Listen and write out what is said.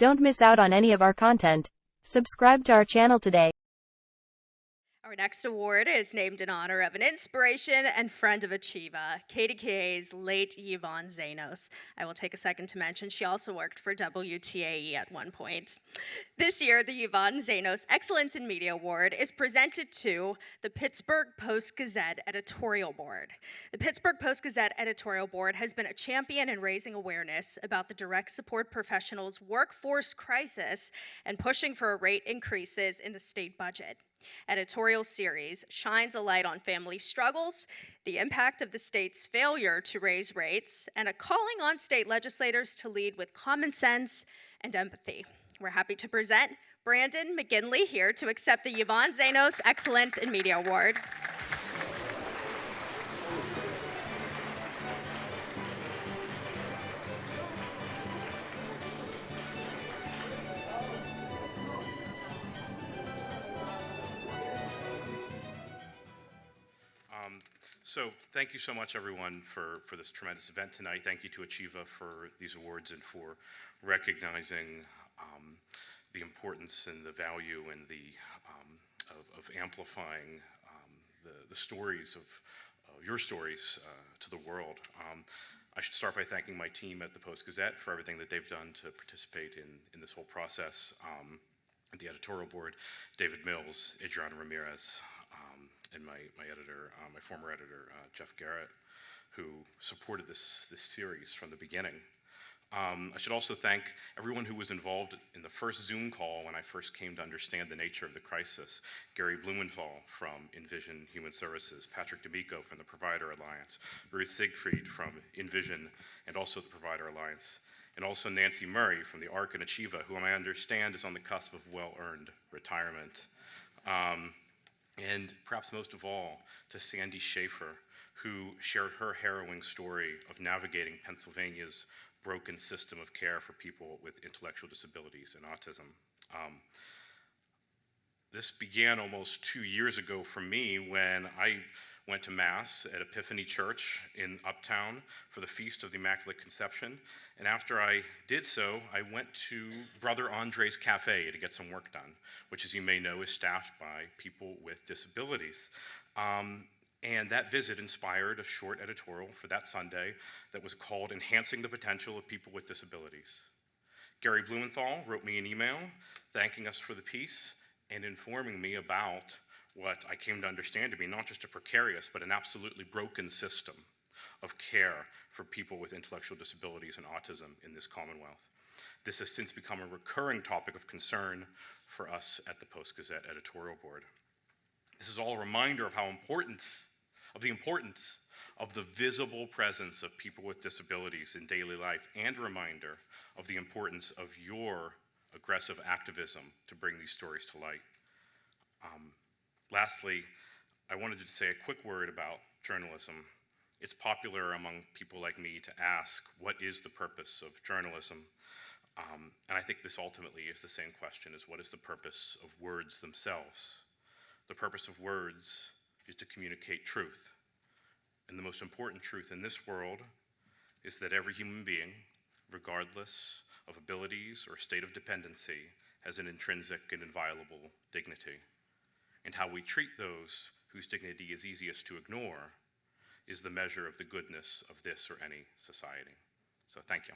Don't miss out on any of our content. Subscribe to our channel today. Our next award is named in honor of an inspiration and friend of Achieva, KDKA's late Yvonne Zanos. I will take a second to mention she also worked for WTAE at one point. This year, the Yvonne Zanos Excellence in Media Award is presented to the Pittsburgh Post-Gazette Editorial Board. The Pittsburgh Post-Gazette Editorial Board has been a champion in raising awareness about the direct support professionals' workforce crisis and pushing for rate increases in the state budget. Editorial series shines a light on family struggles, the impact of the state's failure to raise rates, and a calling on state legislators to lead with common sense and empathy. We're happy to present Brandon McGinley here to accept the Yvonne Zanos Excellence in Media Award. So thank you so much, everyone, for this tremendous event tonight. Thank you to Achieva for these awards and for recognizing the importance and the value and of amplifying the stories of your stories to the world. I should start by thanking my team at the Post-Gazette for everything that they've done to participate in this whole process. At the editorial board, David Mills, Adriana Ramirez, and my editor, my former editor, Jeff Garrett, who supported this series from the beginning. I should also thank everyone who was involved in the first Zoom call when I first came to understand the nature of the crisis. Gary Blumenthal from Envision Human Services, Patrick D'Amico from the Provider Alliance, Ruth Siegfried from Envision and also the Provider Alliance, and also Nancy Murray from the ARC and Achieva, who I understand is on the cusp of well-earned retirement. And perhaps most of all, to Sandy Schaefer, who shared her harrowing story of navigating Pennsylvania's broken system of care for people with intellectual disabilities and autism. This began almost 2 years ago for me when I went to Mass at Epiphany Church in Uptown for the Feast of the Immaculate Conception. And after I did so, I went to Brother Andre's Cafe to get some work done, which, as you may know, is staffed by people with disabilities. And that visit inspired a short editorial for that Sunday that was called Enhancing the Potential of People with Disabilities. Gary Blumenthal wrote me an email thanking us for the piece and informing me about what I came to understand to be not just a precarious, but an absolutely broken system of care for people with intellectual disabilities and autism in this Commonwealth. This has since become a recurring topic of concern for us at the Post-Gazette editorial board. This is all a reminder of the importance of the visible presence of people with disabilities in daily life, and a reminder of the importance of your aggressive activism to bring these stories to light. Lastly, I wanted to say a quick word about journalism. It's popular among people like me to ask, what is the purpose of journalism? And I think this ultimately is the same question as what is the purpose of words themselves? The purpose of words is to communicate truth. And the most important truth in this world is that every human being, regardless of abilities or state of dependency, has an intrinsic and inviolable dignity. And how we treat those whose dignity is easiest to ignore is the measure of the goodness of this or any society. So thank you.